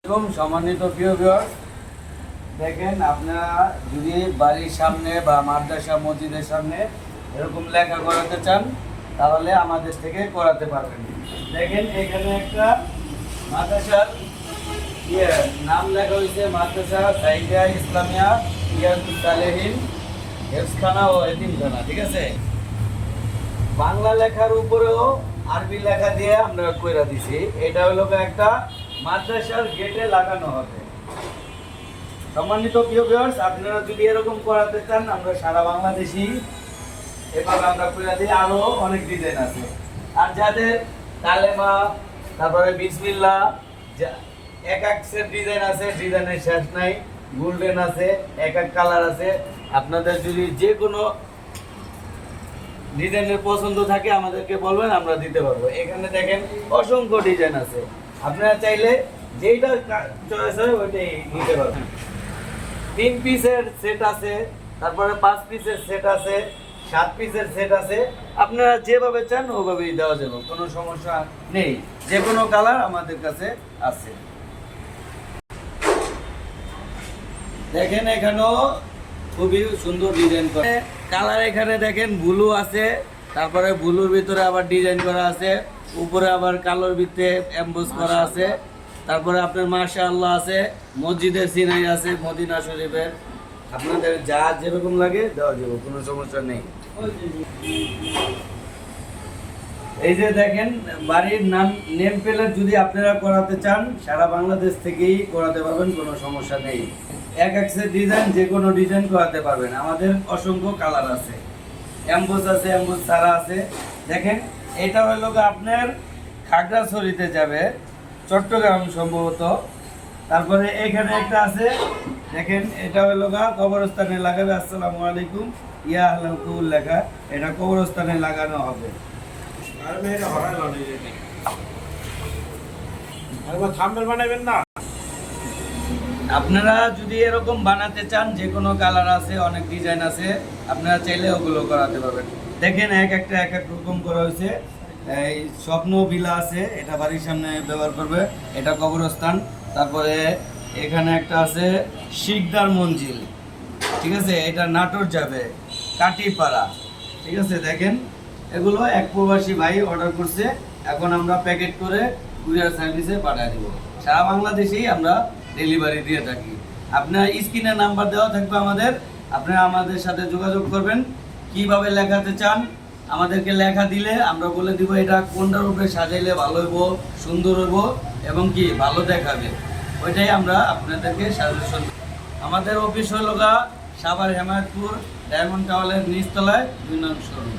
সম্মানিত প্রিয় ভিউয়ার্স, দেখেন আপনারা যদি বাড়ির সামনে বা মাদ্রাসা মসজিদের সামনে এরকম লেখা করাতে চান তাহলে আমাদের থেকে করাতে পারবেন। দেখেন এখানে একটা মাদ্রাসার নাম লেখা হয়েছে মাদ্রাসা সাইদিয়া ইসলামিয়া ইয়াসুল সালেহীন হেফজখানা ও এতিমখানা, ঠিক আছে। বাংলা লেখার উপরেও আরবি লেখা দিয়ে আমরা কইরা দিছি। এটা হলো একটা মাদ্রাসার গেটে লাগানো হবে। সম্মানিত প্রিয় ভিউয়ার্স, আপনারা যদি এরকম করাতে চান আমরা সারা বাংলাদেশি এভাবে আমরা কইরা দিই। আরো অনেক ডিজাইন আছে। আর যাদের কালেমা তারপরে বিসমিল্লাহ এক এক সেট ডিজাইন আছে, ডিজাইনের শেষ নাই। গোল্ডেন আছে, এক এক কালার আছে। আপনাদের যদি যে কোনো ডিজাইনের পছন্দ থাকে আমাদেরকে বলবেন, আমরা দিতে পারবো। এখানে দেখেন অসংখ্য ডিজাইন আছে, আপনারা চাইলে যেটা চয়েস হয় ওইটাই নিতে পারবেন। 3 পিসের সেট আছে, তারপরে 5 পিসের সেট আছে, 7 পিসের সেট আছে। আপনারা যেভাবে চান ওভাবেই দেওয়া যাবে, কোনো সমস্যা নেই। যে কোনো কালার আমাদের কাছে আছে। দেখেন এখানেও খুবই সুন্দর ডিজাইন করে কালার। এখানে দেখেন ব্লু আছে, তারপরে ব্লুর ভিতরে আবার ডিজাইন করা আছে, উপরে আবার কালোর ভিতরে এমবোস করা আছে। তারপরে আপনার মাশাআল্লাহ আছে, মসজিদের সিনারি আছে, মদিনা শরীফের। আপনাদের যা যেরকম লাগে দেওয়া যাবে, কোনো সমস্যা নেই। এই যে দেখেন বাড়ির নেম প্লেট যদি আপনারা করাতে চান সারা বাংলাদেশ থেকেই করাতে পারবেন, কোনো সমস্যা নেই। এক এক সেট ডিজাইন যে কোনো ডিজাইন করাতে পারবেন। আমাদের অসংখ্য কালার আছে, এমবোস আছে, এমবোস ছাড়া আছে। দেখেন এটা হলো আপনার খাগড়াছড়িতে যাবে, চট্টগ্রাম সম্ভবত। তারপরে এখানে একটা আছে, দেখেন এটা হলো কবরস্থানে লাগাবে। আসসালামু আলাইকুম ইয়া আহলাকুল লেখা, এটা কবরস্থানে লাগানো হবে। আপনারা যদি এরকম বানাতে চান যে কোনো কালার আছে, অনেক ডিজাইন আছে, আপনারা চাইলে ওগুলো করাতে পারবেন। দেখেন এক একটা এক এক রকম করা হয়েছে। এই স্বপ্ন ভিলা আছে, এটা বাড়ির সামনে ব্যবহার করবে, এটা কবরস্থান। তারপরে এখানে একটা আছে শিকদার মঞ্জিল, ঠিক আছে, এটা নাটোর যাবে, কাটিপাড়া, ঠিক আছে। দেখেন এগুলো এক প্রবাসী ভাই অর্ডার করছে, এখন আমরা প্যাকেট করে কুরিয়ার সার্ভিসে পাঠিয়ে দিব। সারা বাংলাদেশেই আমরা ডেলিভারি দিয়ে থাকি। আপনার স্ক্রিনে নাম্বার দেওয়া থাকবে আমাদের, আপনারা আমাদের সাথে যোগাযোগ করবেন। কিভাবে লেখাতে চান আমাদেরকে লেখা দিলে আমরা বলে দিব এটা কোনটার উপরে সাজাইলে ভালো হইব, সুন্দর হইব এবং কি ভালো দেখাবে, ওইটাই আমরা আপনাদেরকে সাজেশন। আমাদের অফিস হলো সাভার হেমায়তপুর ডায়মন্ড টাওয়ারের নিচতলায় 2 নং শোরুম।